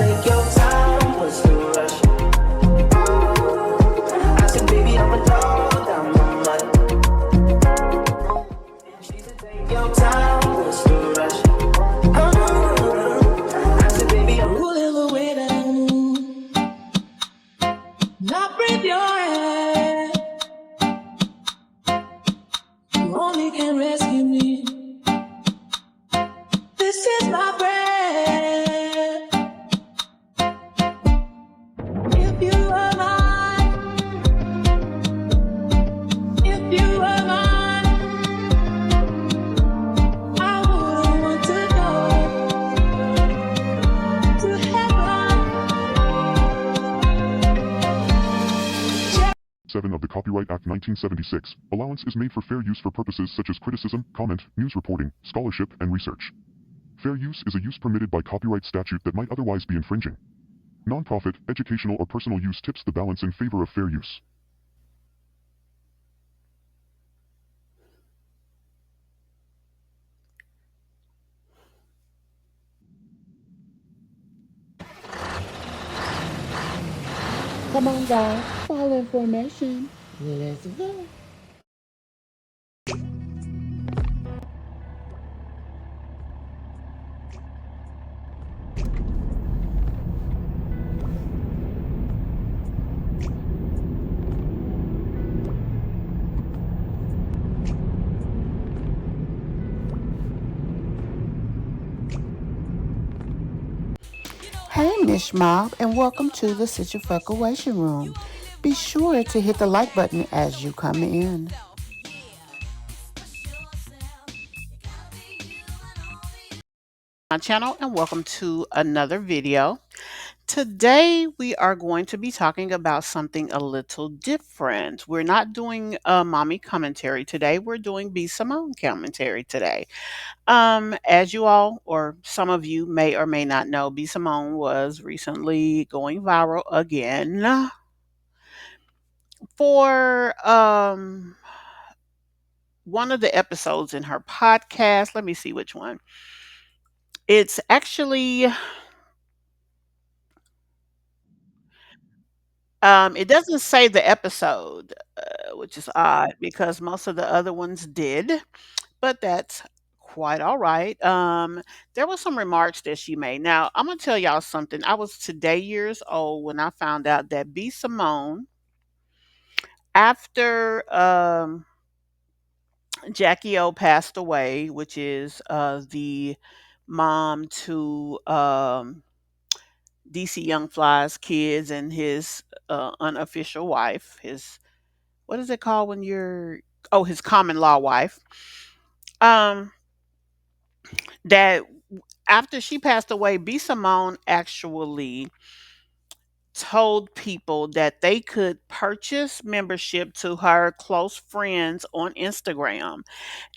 take your time, what's the rush? I said, baby, I'm a dog, I'm a mutt. She said, take your time, what's the rush? I said, baby, I'm ruling the way that I move. Not breathe your air. You only can rescue me. This is my breath. If you were mine, if you were mine, I wouldn't want to go to heaven. 7 of the Copyright Act 1976, allowance is made for fair use for purposes such as criticism, comment, news reporting, scholarship, and research. Fair use is a use permitted by copyright statute that might otherwise be infringing. Nonprofit, educational, or personal use tips the balance in favor of fair use. Come on, guys. Follow information. Let's go. Hey, Mish Mobb, and welcome to the Situation Room. Be sure to hit the like button as you come in. My channel, and welcome to another video. Today we are going to be talking about something a little different. We're not doing a mommy commentary today. We're doing B Simone commentary today. As you all, or some of you may or may not know, B Simone was recently going viral again for one of the episodes in her podcast. Let me see which one. It's actually it doesn't say the episode, which is odd because most of the other ones did, but that's quite all right. There was some remarks that she made. Now, I'm gonna tell y'all something. I was today years old when I found out that B Simone, after Jackie O passed away, which is the mom to DC Young Fly's kids and his unofficial wife, his what is it called when you're his common law wife. Um, that after she passed away, B Simone actually told people that they could purchase membership to her close friends on Instagram.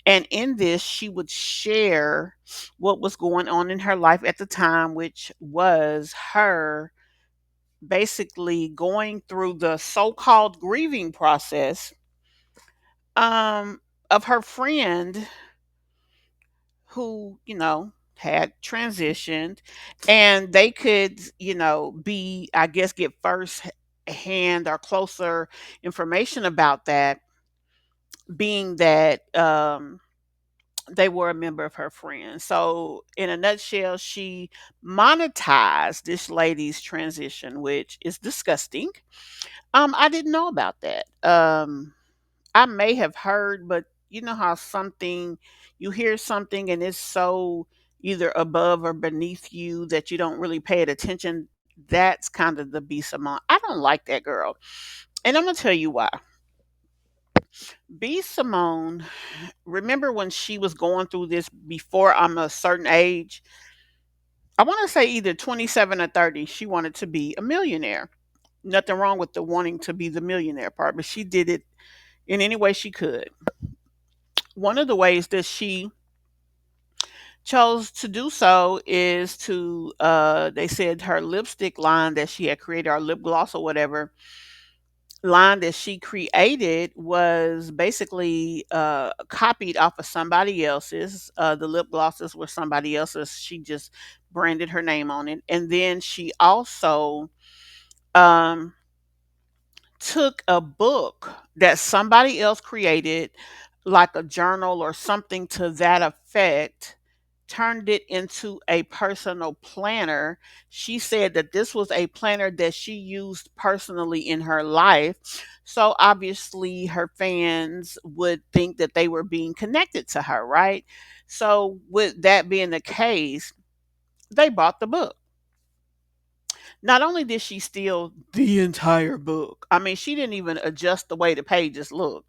And in this, she would share what was going on in her life at the time, which was her basically going through the so-called grieving process um, of her friend who, had transitioned, and they could, be, I guess, get first hand or closer information about that, being that they were a member of her friends. So, in a nutshell, she monetized this lady's transition, which is disgusting. I didn't know about that. I may have heard, but you know how something you hear something and it's so either above or beneath you that you don't really pay it attention. That's kind of the beast among. I don't like that girl, and I'm gonna tell you why. B Simone, remember when she was going through this before I'm a certain age? I want to say either 27 or 30. She wanted to be a millionaire. Nothing wrong with the wanting to be the millionaire part, but she did it in any way she could. One of the ways that she chose to do so is to they said her lipstick line that she had created, or lip gloss or whatever line that she created, was basically copied off of somebody else's. The lip glosses were somebody else's. She just branded her name on it. And then she also um, took a book that somebody else created, like a journal or something to that effect, turned it into a personal planner. She said that this was a planner that she used personally in her life. So obviously, her fans would think that they were being connected to her, right? So, with that being the case, they bought the book. Not only did she steal the entire book, I mean, she didn't even adjust the way the pages look.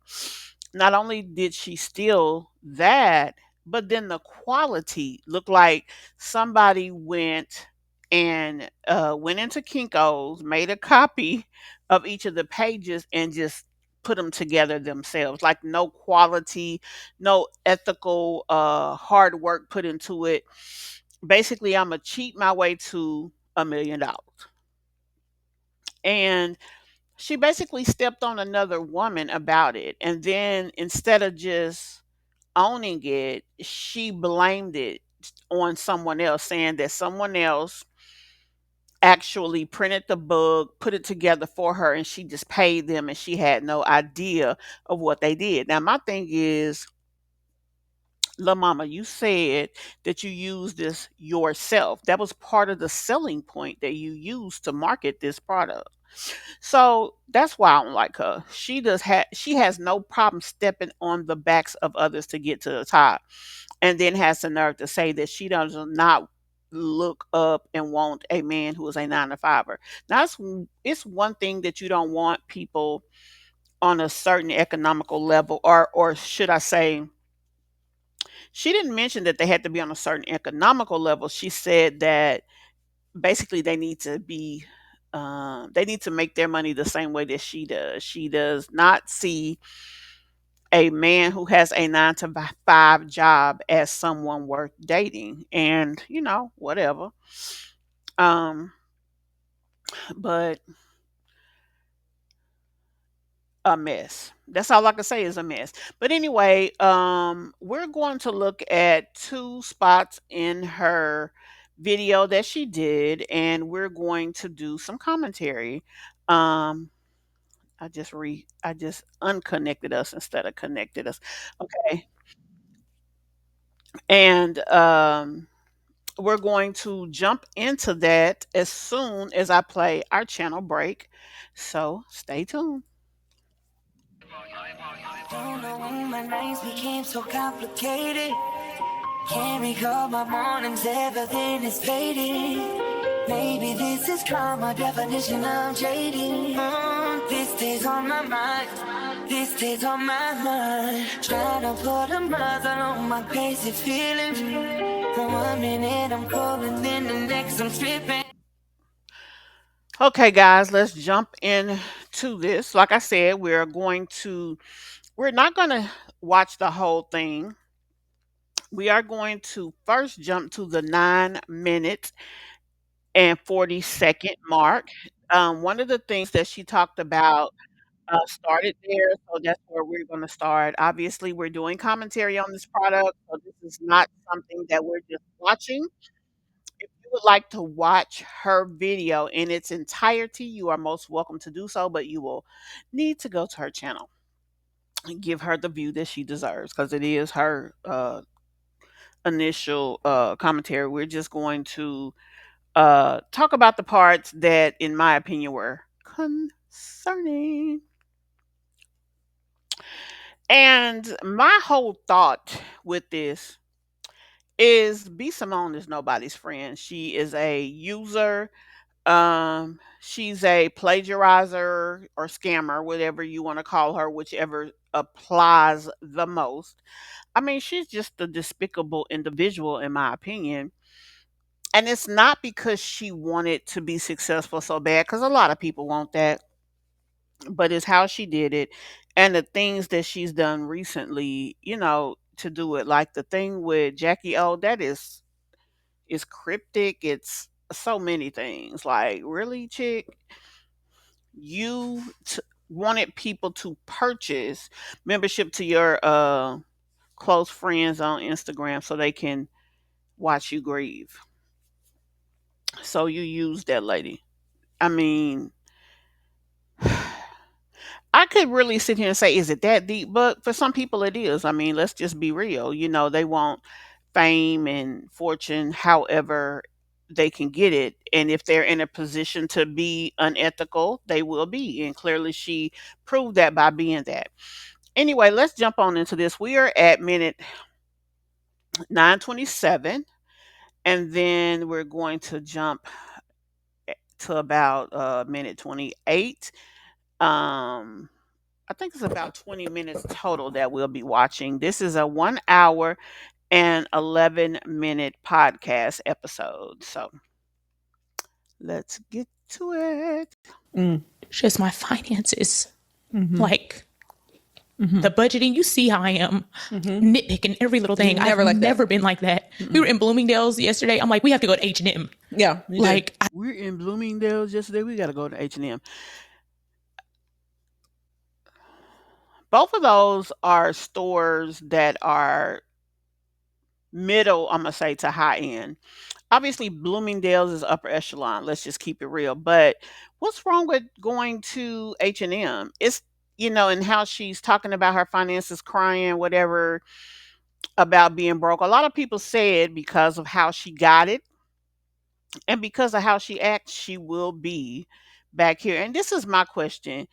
Not only did she steal that, but then the quality looked like somebody went into Kinko's, made a copy of each of the pages, and just put them together themselves. Like no quality, no ethical hard work put into it. Basically, I'm gonna cheat my way to $1 million. And she basically stepped on another woman about it. And then instead of just owning it, she blamed it on someone else, saying that someone else actually printed the book, put it together for her, and she just paid them and she had no idea of what they did. Now, my thing is, La Mama, you said that you used this yourself. That was part of the selling point that you used to market this product. So that's why I don't like her. She has no problem stepping on the backs of others to get to the top, and then has the nerve to say that she does not look up and want a man who is a 9 to 5er. Now it's one thing that you don't want people on a certain economical level, or should I say, she didn't mention that they had to be on a certain economical level. She said that basically they need to make their money the same way that she does. She does not see a man who has a 9 to 5 job as someone worth dating, and whatever. Um, but a mess. That's all I can say is a mess. But anyway, we're going to look at two spots in her video that she did, and we're going to do some commentary. Um, I just unconnected us instead of connected us. Okay. And we're going to jump into that as soon as I play our channel break. So stay tuned. Don't know when my nights became so complicated. Can't recall my mornings, everything is fading. Maybe this is karma, definition of jading. This stays on my mind, this stays on my mind. Trying to put a mother on my crazy feelings. For 1 minute I'm cold and then the next I'm stripping. Okay, guys, let's jump into this. Like I said, we're not going to watch the whole thing. We are going to first jump to the 9 minute and 40-second mark. One of the things that she talked about started there, so that's where we're going to start. Obviously, we're doing commentary on this product, so this is not something that we're just watching. If you would like to watch her video in its entirety, you are most welcome to do so, but you will need to go to her channel and give her the view that she deserves, because it is her initial commentary. We're just going to talk about the parts that, in my opinion, were concerning. And my whole thought with this is B Simone is nobody's friend. She is a user. She's a plagiarizer or scammer, whatever you want to call her, whichever applies the most. I mean, she's just a despicable individual, in my opinion. And it's not because she wanted to be successful so bad, because a lot of people want that, but it's how she did it and the things that she's done recently, to do it. Like the thing with Jackie O, that is cryptic. It's so many things. Like, really, chick, you wanted people to purchase membership to your close friends on Instagram so they can watch you grieve. So you use that lady. I mean, I could really sit here and say, is it that deep? But for some people, it is. I mean, let's just be real. They want fame and fortune, however they can get it. And if they're in a position to be unethical, they will be. And clearly, she proved that by being that. Anyway, let's jump on into this. We are at minute 9:27, and then we're going to jump to about minute 28. I think it's about 20 minutes total that we'll be watching. This is a 1 hour and 11-minute podcast episode. So let's get to it. Just my finances. Like the budgeting, you see how I am nitpicking every little thing. I've never been like that. We were in Bloomingdale's yesterday. I'm like, we have to go to H&M. Yeah. Like, We're in Bloomingdale's yesterday. We got to go to H&M. Both of those are stores that are middle, I'm going to say, to high end. Obviously, Bloomingdale's is upper echelon. Let's just keep it real. But what's wrong with going to H&M? It's, and how she's talking about her finances, crying, whatever, about being broke. A lot of people said because of how she got it and because of how she acts, she will be back here. And this is my question.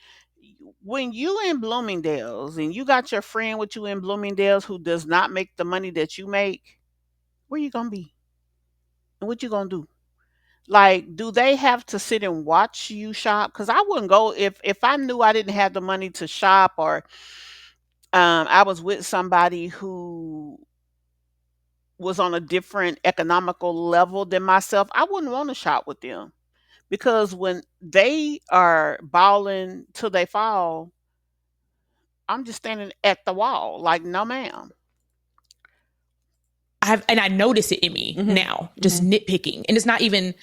When you in Bloomingdale's and you got your friend with you in Bloomingdale's who does not make the money that you make, where you gonna be? And what you gonna do? Like, do they have to sit and watch you shop? Because I wouldn't go if I knew I didn't have the money to shop, or I was with somebody who was on a different economical level than myself. I wouldn't want to shop with them because when they are balling till they fall, I'm just standing at the wall like, no, ma'am. I notice it in me now, just nitpicking. And it's not even,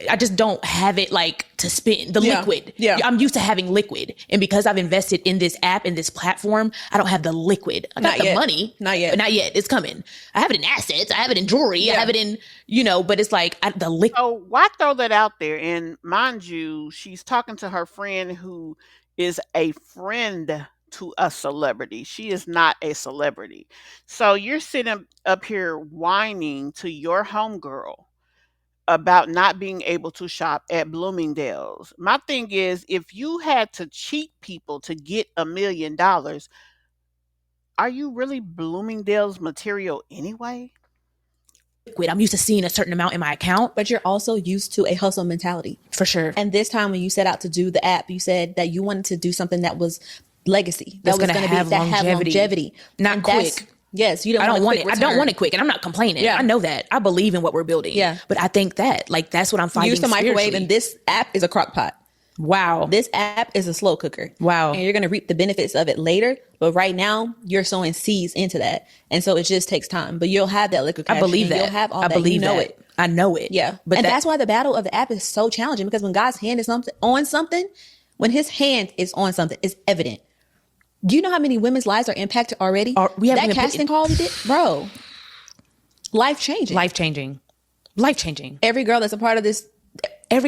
I just don't have it like to spend the liquid. Yeah. I'm used to having liquid. And because I've invested in this app and this platform, I don't have the liquid. I got the money. Not yet. But not yet. It's coming. I have it in assets. I have it in jewelry. I have it in, but it's like the liquid. So why throw that out there? And mind you, she's talking to her friend who is a friend to a celebrity. She is not a celebrity. So you're sitting up here whining to your homegirl about not being able to shop at Bloomingdale's. My thing is, if you had to cheat people to get $1 million, are you really Bloomingdale's material anyway? Liquid. I'm used to seeing a certain amount in my account. But you're also used to a hustle mentality. For sure. And this time when you set out to do the app, you said that you wanted to do something that was legacy. That was going to have longevity. Not and quick. Yes, you don't. I don't want it. I don't want it quick, and I'm not complaining. Yeah. I know that. I believe in what we're building. Yeah. But I think that that's what I'm finding. Use the microwave, spiritually. and this app is a crock pot. Wow. This app is a slow cooker. Wow. And you're going to reap the benefits of it later. But right now, you're sowing seeds into that. And so it just takes time. But you'll have that liquid cash. I believe that. You'll have all I that. believe you know that. it. I know it. Yeah. But and that's why the battle of the app is so challenging, because when God's hand is on something, when his hand is on something, it's evident. Do you know how many women's lives are impacted already? That casting call we did, bro. Life changing. Life changing. Life changing. Every girl that's a part of this. Are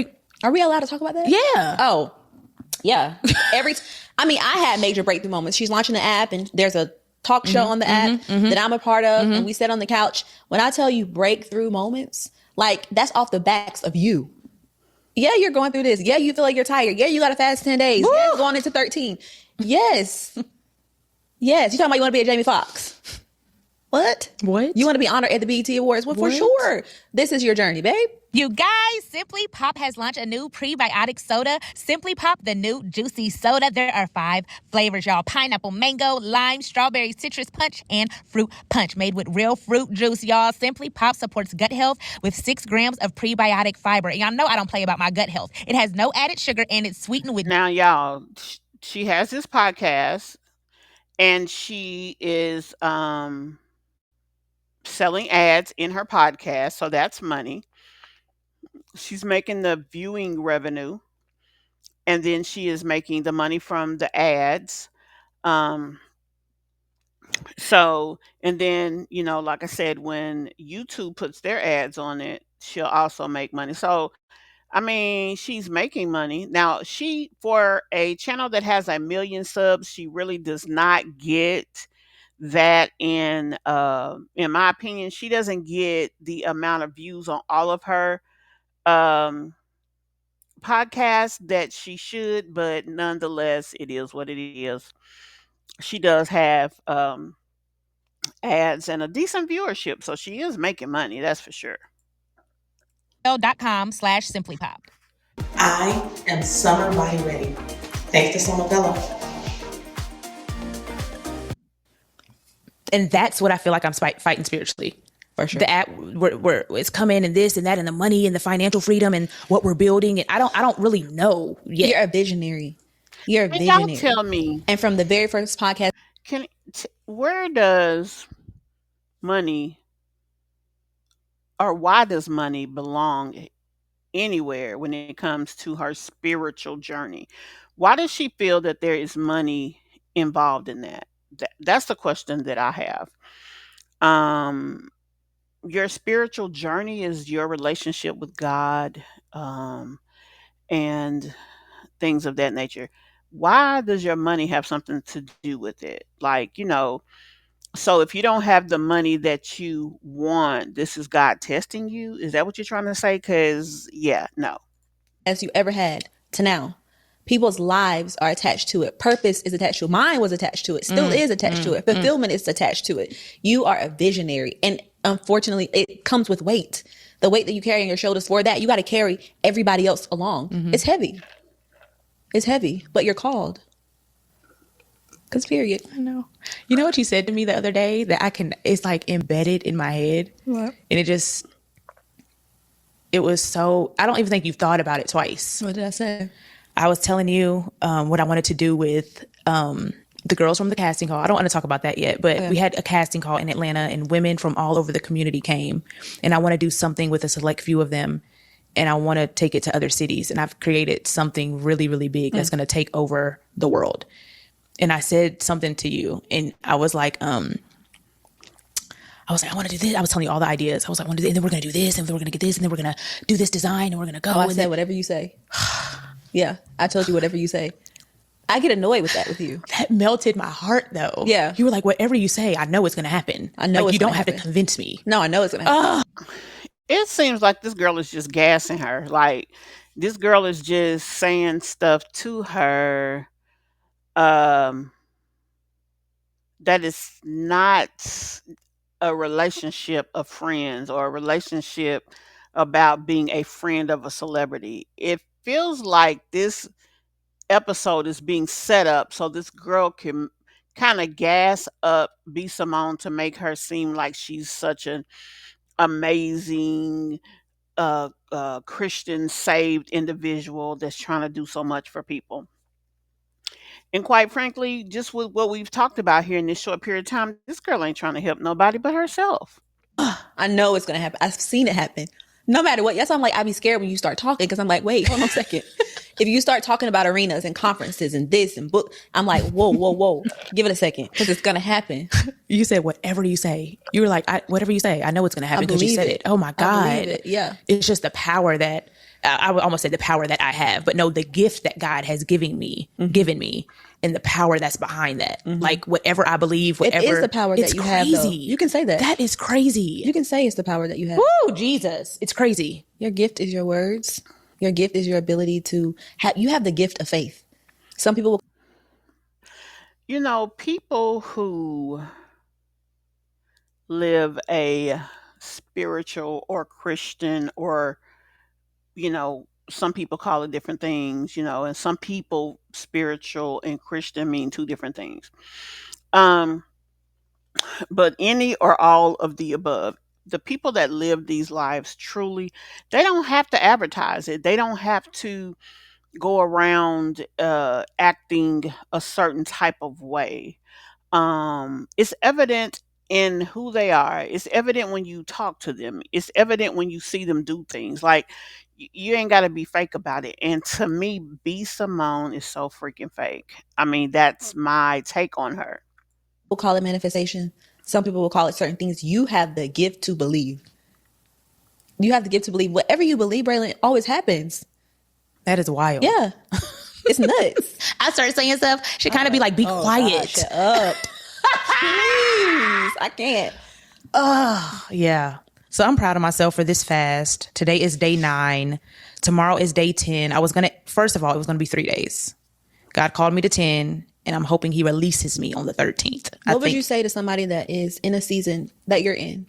we allowed to talk about that? Yeah. Oh, yeah. I had major breakthrough moments. She's launching the app, and there's a talk show on the app that I'm a part of, and we sat on the couch. When I tell you breakthrough moments, like, that's off the backs of you. Yeah, you're going through this. Yeah, you feel like you're tired. Yeah, you got to fast 10 days. Woo! Yeah, going into 13. Yes. Yes. You talking about you want to be a Jamie Foxx? What? You want to be honored at the BET Awards? Well, for sure. This is your journey, babe. You guys, Simply Pop has launched a new prebiotic soda. Simply Pop, the new juicy soda. There are 5 flavors, y'all. Pineapple, mango, lime, strawberry, citrus punch, and fruit punch. Made with real fruit juice, y'all. Simply Pop supports gut health with 6 grams of prebiotic fiber. And y'all know I don't play about my gut health. It has no added sugar, and it's sweetened with... Now, y'all, she has this podcast, and she is selling ads in her podcast, so that's money. She's making the viewing revenue, and then she is making the money from the ads. So, and then, like I said, when YouTube puts their ads on it, she'll also make money. So, I mean, she's making money. Now, for a channel that has 1 million subs, she really does not get that in my opinion, she doesn't get the amount of views on all of her um podcasts that she should, but nonetheless, it is what it is. She does have ads and a decent viewership, so she is making money, that's for sure. Zelle.com/simplypop. I am summer body ready. Thanks to Summer Bella. And that's what I feel like I'm fighting spiritually. For sure. The app, where it's coming and this and that and the money and the financial freedom and what we're building. And I don't really know yet. You're a visionary. You're a Can visionary. y'all tell me, And from the very first podcast, where does money, or why does money belong anywhere when it comes to her spiritual journey? Why does she feel that there is money involved in that? That's the question that I have. Your spiritual journey is your relationship with God, and things of that nature. Why does your money have something to do with it? Like, so if you don't have the money that you want, this is God testing you? Is that what you're trying to say? Because, yeah, no. as you ever had to now, people's lives are attached to it. Purpose is attached to it. Mine was attached to it. Still is attached to it. Fulfillment is attached to it. You are a visionary. And unfortunately, it comes with weight. The weight that you carry on your shoulders for that, you got to carry everybody else along. It's heavy. It's heavy, but you're called. Because period. I know. You know what you said to me the other day that it's like embedded in my head. What? And it was so, I don't even think you've thought about it twice. What did I say? I was telling you what I wanted to do with the girls from the casting call. I don't want to talk about that yet, but we had a casting call in Atlanta and women from all over the community came. And I want to do something with a select few of them. And I want to take it to other cities. And I've created something really, really big that's going to take over the world. And I said something to you and I was like, I want to do this. I was telling you all the ideas. I was like, I want to do this, and then we're going to do this, and then we're going to get this, and then we're going to do this design, and we're going to go. I said whatever you say. Yeah, I told you whatever you say. I get annoyed with that with you. That melted my heart, though. Yeah. You were like, whatever you say, I know it's going to happen. I know like, it's you don't gonna have happen. to convince me. No, I know it's going to happen. It seems like this girl is just gassing her. Like, this girl is just saying stuff to her that is not a relationship of friends or a relationship about being a friend of a celebrity. It feels like this episode is being set up so this girl can kind of gas up B Simone to make her seem like she's such an amazing Christian saved individual that's trying to do so much for people. And quite frankly, just with what we've talked about here in this short period of time, this girl ain't trying to help nobody but herself. I know it's going to happen. I've seen it happen. No matter what. That's why I'm like, I'd be scared when you start talking because I'm like, wait, hold on a second. If you start talking about arenas and conferences and this and book, I'm like, whoa. Give it a second because it's going to happen. You said whatever you say. You were like, whatever you say, I know it's going to happen because you said it. Oh my God. I believe it. Yeah. It's just the power that, I would almost say the power that I have, but no, the gift that God has given me, and the power that's behind that. Like whatever I believe, whatever. It is the power that you have, though. You can say that. That is crazy. You can say it's the power that you have. Woo, Jesus. It's crazy. Your gift is your words. Your gift is your ability to have, you have the gift of faith. Some people will. People who live a spiritual or Christian or, some people call it different things, and some people spiritual and Christian mean two different things. But any or all of the above, the people that live these lives truly, they don't have to advertise it. They don't have to go around acting a certain type of way. It's evident in who they are. It's evident when you talk to them. It's evident when you see them do things. Like, you ain't got to be fake about it. And to me, B Simone is so freaking fake. I mean, that's my take on her. People call it manifestation. Some people will call it certain things. You have the gift to believe. You have to give to believe. Whatever you believe, Braylon, always happens. That is wild. Yeah. It's nuts. I started saying stuff. She kind of be like, be quiet. God, shut up. Please. I can't. Yeah. So I'm proud of myself for this fast. Today is day 9. Tomorrow is day 10. First of all, it was going to be 3 days. God called me to 10, and I'm hoping he releases me on the 13th. What would you say to somebody that is in a season that you're in?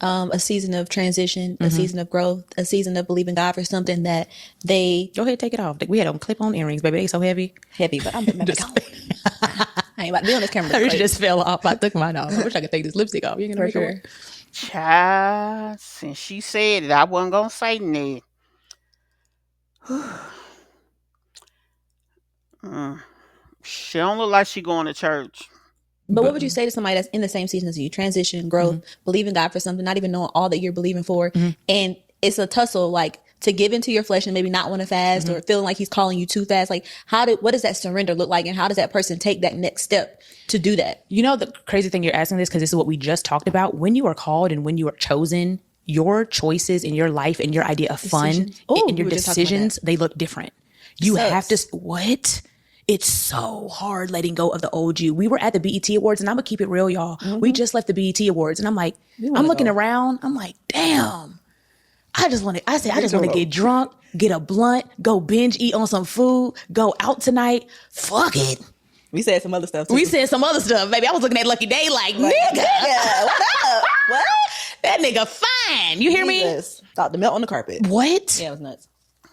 A season of transition, a season of growth, a season of believing God for something that they... Go ahead, take it off. We had them clip-on earrings, baby. They so heavy. Heavy, but I'm back on. I ain't about to be on this camera. Hers just fell off. I took mine off. I wish I could take this lipstick off. You ain't gonna make it work. Child, since she said it, I wasn't gonna say nothing. She don't look like she going to church. But what would you say to somebody that's in the same season as you? Transition, growth, believing God for something, not even knowing all that you're believing for. And it's a tussle, like, to give into your flesh and maybe not want to fast or feeling like he's calling you too fast. Like, what does that surrender look like? And how does that person take that next step to do that? You know, the crazy thing, you're asking this because this is what we just talked about. When you are called and when you are chosen, your choices in your life and your idea of fun and your decisions, they look different. You have to, what? It's so hard letting go of the old you. We were at the BET Awards, and I'm gonna keep it real, y'all. We just left the BET Awards, and I'm like, I'm looking around. I'm like, damn. I just want to get drunk, get a blunt, go binge eat on some food, go out tonight. Fuck it. We said some other stuff too. We said some other stuff, baby. I was looking at Lucky Day like, nigga, what up? What? That nigga fine. You hear me? Thought to melt on the carpet. What? Yeah, it was nuts.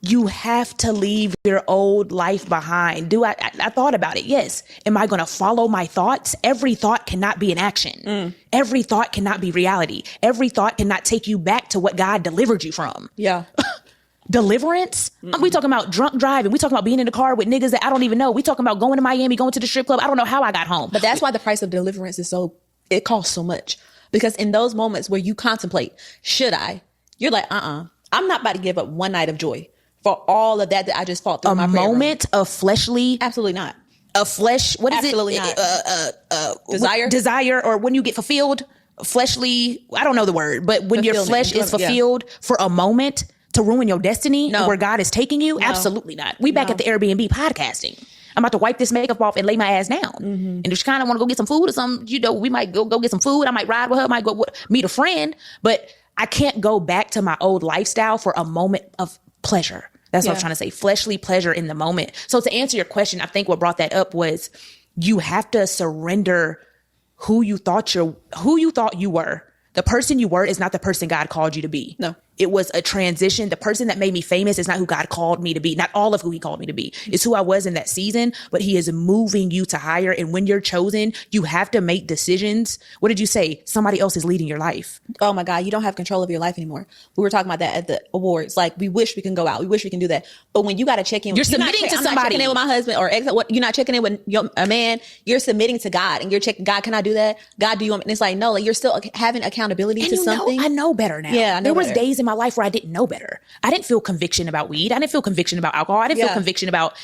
You have to leave your old life behind. I thought about it. Yes. Am I going to follow my thoughts? Every thought cannot be an action. Every thought cannot be reality. Every thought cannot take you back to what God delivered you from. Yeah. Deliverance? We talking about drunk driving. We talking about being in the car with niggas that I don't even know. We talking about going to Miami, going to the strip club. I don't know how I got home. But that's why the price of deliverance it costs so much. Because in those moments where you contemplate, should I? You're like, I'm not about to give up one night of joy for all of that I just fought through. A moment of fleshly. Absolutely not. A flesh. What is Absolutely it? Desire. Desire, or when you get fulfilled. Fleshly. I don't know the word, but when your flesh is fulfilled for a moment to ruin your destiny, where God is taking you, absolutely not. We back at the Airbnb podcasting. I'm about to wipe this makeup off and lay my ass down. And if she kind of want to go get some food or something, we might go get some food. I might ride with her. I might go meet a friend. But I can't go back to my old lifestyle for a moment of pleasure. That's what I'm trying to say. Fleshly pleasure in the moment. So to answer your question, I think what brought that up was you have to surrender who you thought you were. The person you were is not the person God called you to be. No. It was a transition. The person that made me famous is not who God called me to be. Not all of who he called me to be. It's who I was in that season, but he is moving you to higher. And when you're chosen, you have to make decisions. What did you say? Somebody else is leading your life. Oh my God, you don't have control of your life anymore. We were talking about that at the awards. Like, we wish we can go out. We wish we can do that. But when you got to check in, you're submitting to somebody. I'm not checking in with my husband or ex. You're not checking in with a man. You're submitting to God and you're checking, God, can I do that? God, do you want me? And it's like, no, like, you're still having accountability to something. I know better now. Yeah, I know there was better. days in my life where I didn't know better. I didn't feel conviction about weed. I didn't feel conviction about alcohol. I didn't feel conviction about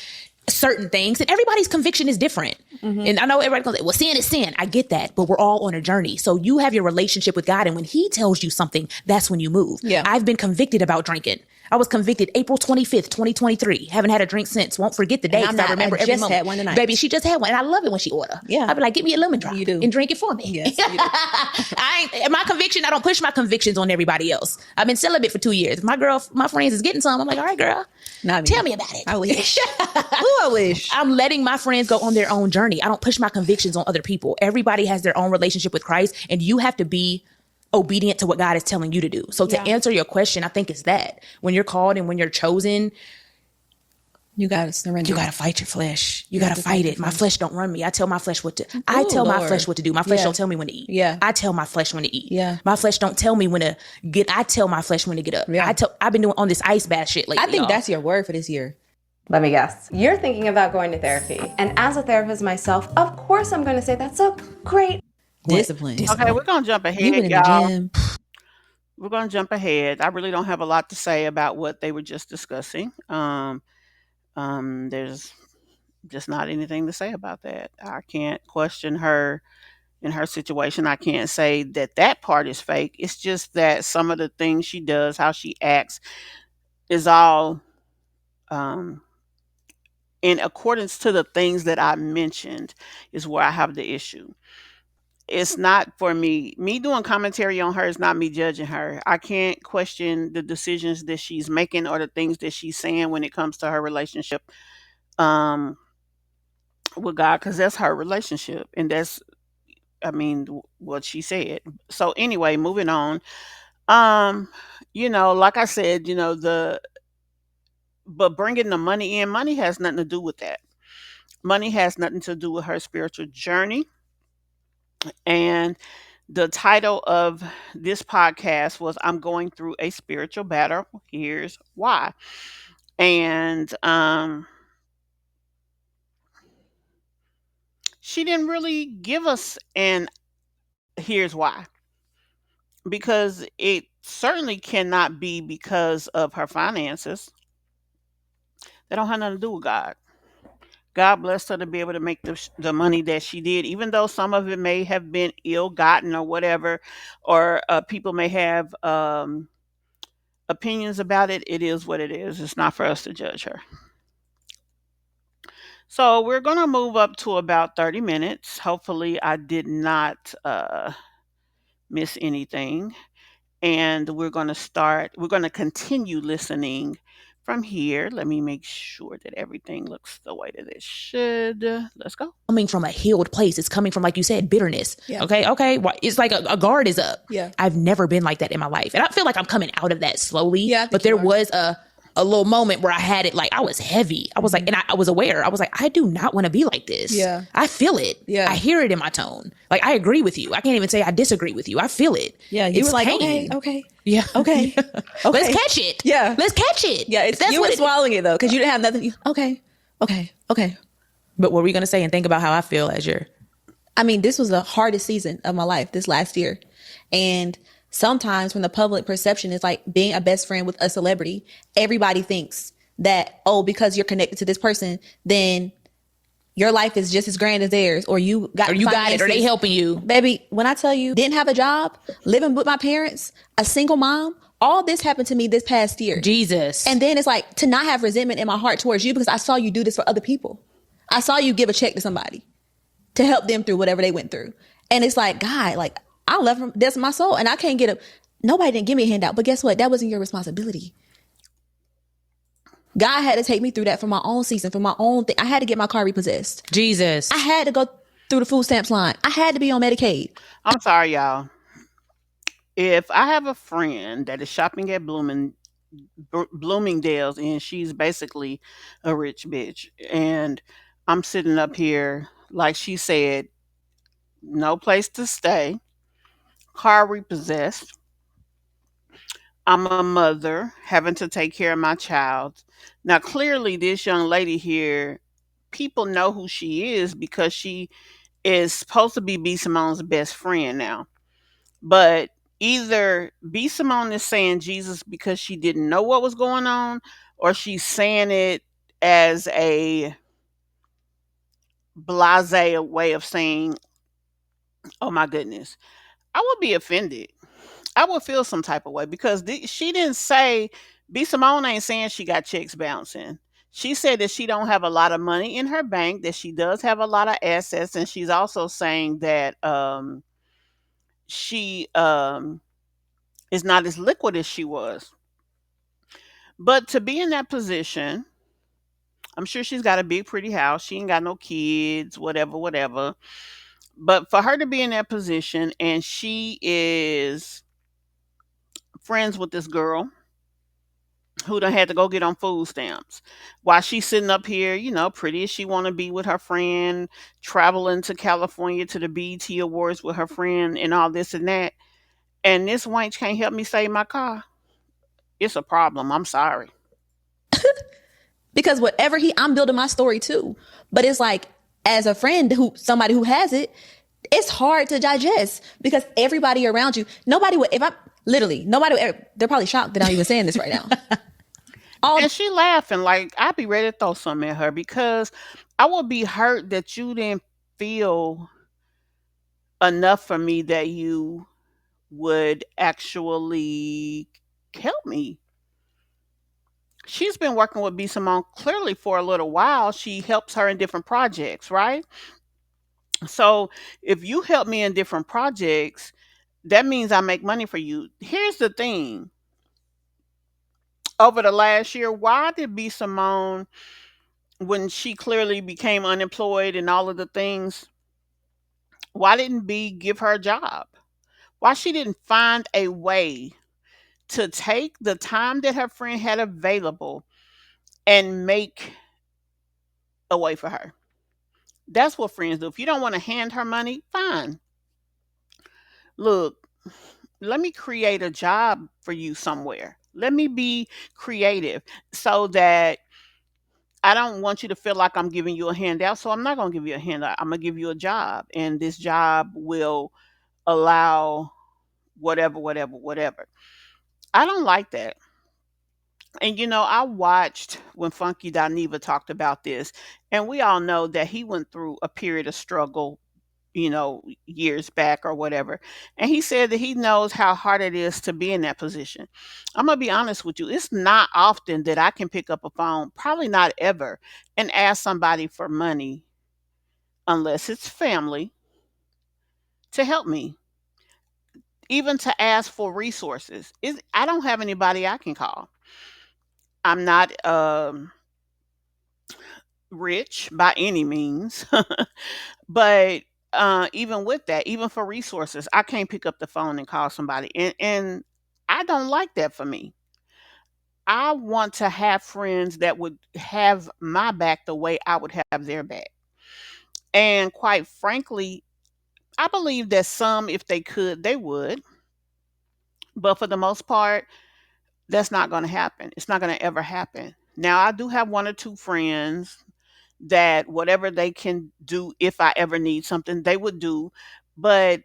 certain things. And everybody's conviction is different. And I know everybody goes, well, sin is sin. I get that, but we're all on a journey. So you have your relationship with God. And when he tells you something, that's when you move. Yeah. I've been convicted about drinking. I was convicted April 25th, 2023. Haven't had a drink since. Won't forget the day because I remember every moment. Had one tonight. Baby, she just had one. And I love it when she order. Yeah. I'd be like, get me a lemon drop You do. and drink it for me. Yes, you do. My conviction, I don't push my convictions on everybody else. I've been celibate for 2 years. If my friends is getting some, I'm like, all right, girl, tell me about it. I wish. I wish. I'm letting my friends go on their own journey. I don't push my convictions on other people. Everybody has their own relationship with Christ, and you have to be obedient to what God is telling you to do. So to answer your question, I think it's that when you're called and when you're chosen, you got to surrender. You got to fight your flesh. You got to fight it. My flesh don't run me. I tell my flesh what to my flesh what to do. My flesh don't tell me when to eat. Yeah. I tell my flesh when to eat. Yeah. My flesh don't tell me when to I tell my flesh when to get up. Yeah. I've been doing on this ice bath shit lately. I think that's your word for this year. Let me guess. You're thinking about going to therapy. And as a therapist myself, of course I'm going to say that's a great Discipline. Okay, we're going to jump ahead, You went in y'all. the gym. We're going to jump ahead. I really don't have a lot to say about what they were just discussing. There's just not anything to say about that. I can't question her in her situation. I can't say that that part is fake. It's just that some of the things she does, how she acts, is all in accordance to the things that I mentioned, is where I have the issue. It's not for me. Me doing commentary on her is not me judging her. I can't question the decisions that she's making or the things that she's saying when it comes to her relationship um with God, because that's her relationship, and that's, I mean, what she said. So anyway, moving on. Um, like I said, but bringing the money in, money has nothing to do with that. Money has nothing to do with her spiritual journey. And the title of this podcast was "I'm going through a spiritual battle. Here's why." And she didn't really give us an here's why, because it certainly cannot be because of her finances. They don't have nothing to do with God. God blessed her to be able to make the money that she did, even though some of it may have been ill-gotten or whatever, or people may have opinions about it. It is what it is. It's not for us to judge her. So we're going to move up to about 30 minutes. Hopefully I did not miss anything. And we're going to continue listening from here. Let me make sure that everything looks the way that it should. Let's go. Coming from a healed place. It's coming from, like you said, bitterness. Yeah. Okay. It's like a guard is up. Yeah. I've never been like that in my life. And I feel like I'm coming out of that slowly. Yeah, but there was a little moment where I had it, like I was heavy. I was like, and I was aware. I was like, I do not want to be like this. Yeah. I feel it. Yeah. I hear it in my tone. Like, I agree with you. I can't even say I disagree with you. I feel it. Yeah. You were like, pain. okay. Yeah. Okay. Let's catch it. Yeah. Let's catch it. Yeah. That's you were swallowing it though, because you didn't have nothing. Okay. But what were we going to say and think about how I feel as I mean, this was the hardest season of my life this last year. And sometimes when the public perception is like being a best friend with a celebrity, everybody thinks that, oh, because you're connected to this person, then your life is just as grand as theirs, or you got it, or they helping you. Baby, when I tell you, didn't have a job, living with my parents, a single mom, all this happened to me this past year. Jesus. And then it's like to not have resentment in my heart towards you because I saw you do this for other people. I saw you give a check to somebody to help them through whatever they went through. And it's like, God, like I love him. That's my soul. And I can't nobody didn't give me a handout, but guess what? That wasn't your responsibility. God had to take me through that for my own season, for my own thing. I had to get my car repossessed. Jesus. I had to go through the food stamps line. I had to be on Medicaid. I'm sorry, y'all. If I have a friend that is shopping at Bloomingdale's and she's basically a rich bitch, and I'm sitting up here, like she said, no place to stay, car repossessed, I'm a mother having to take care of my child. Now, clearly, this young lady here, people know who she is because she is supposed to be B. Simone's best friend now. But either B. Simone is saying Jesus because she didn't know what was going on, or she's saying it as a blase way of saying, oh my goodness, I would be offended. I would feel some type of way because she didn't say, B. Simone ain't saying she got checks bouncing. She said that she don't have a lot of money in her bank, that she does have a lot of assets, and she's also saying that she is not as liquid as she was. But to be in that position, I'm sure she's got a big, pretty house. She ain't got no kids, whatever. But for her to be in that position, and she is friends with this girl who done had to go get on food stamps while she's sitting up here, pretty as she want to be with her friend, traveling to California to the BET Awards with her friend and all this and that. And this wench can't help me save my car. It's a problem. I'm sorry. Because I'm building my story too. But it's like, as a friend, somebody who has it, it's hard to digest because everybody around you, they're probably shocked that I'm even saying this right now. And she laughing like I'd be ready to throw something at her because I would be hurt that you didn't feel enough for me that you would actually help me. She's been working with B Simone clearly for a little while. She helps her in different projects, right? So if you help me in different projects, that means I make money for you. Here's the thing. Over the last year, why did B Simone, when she clearly became unemployed and all of the things, why didn't B give her a job? Why she didn't find a way to take the time that her friend had available and make a way for her? That's what friends do. If you don't want to hand her money, fine. Look, let me create a job for you somewhere. Let me be creative so that I don't want you to feel like I'm giving you a handout. So I'm not going to give you a handout. I'm going to give you a job. And this job will allow whatever, whatever, whatever. I don't like that. And I watched when Funky Dineva talked about this, and we all know that he went through a period of struggle, years back or whatever. And he said that he knows how hard it is to be in that position. I'm gonna be honest with you, it's not often that I can pick up a phone, probably not ever, and ask somebody for money unless it's family to help me. Even to ask for resources. I don't have anybody I can call. I'm not rich by any means. But even with that, even for resources, I can't pick up the phone and call somebody. And I don't like that for me. I want to have friends that would have my back the way I would have their back. And quite frankly, I believe that some, if they could, they would. But for the most part, that's not going to happen. It's not going to ever happen. Now, I do have one or two friends that whatever they can do, if I ever need something, they would do. But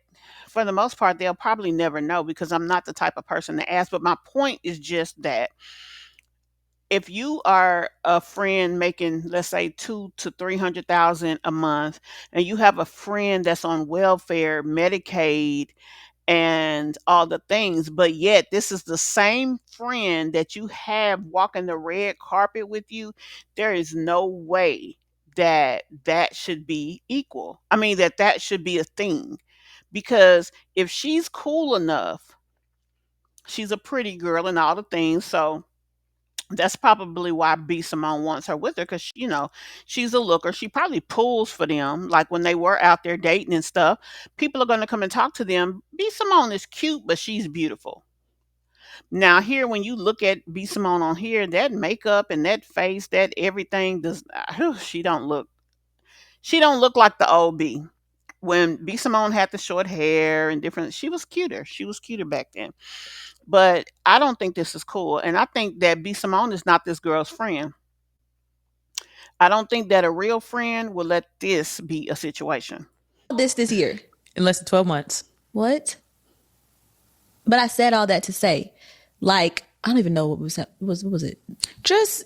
for the most part, they'll probably never know because I'm not the type of person to ask. But my point is just that if you are a friend making, let's say, 2 to 300,000 a month, and you have a friend that's on welfare, Medicaid, and all the things, but yet this is the same friend that you have walking the red carpet with you, there is no way that that should be equal. I mean, that should be a thing. Because if she's cool enough, she's a pretty girl and all the things, so that's probably why B Simone wants her with her because she's a looker. She probably pulls for them, like when they were out there dating and stuff. People are going to come and talk to them. B Simone is cute, but she's beautiful. Now here, when you look at B Simone on here, that makeup and that face, that everything does. She don't look like the old B. When B Simone had the short hair and different, she was cuter. She was cuter back then. But I don't think this is cool. And I think that B Simone is not this girl's friend. I don't think that a real friend will let this be a situation. This year. In less than 12 months. What? But I said all that to say, like, I don't even know what was it? Just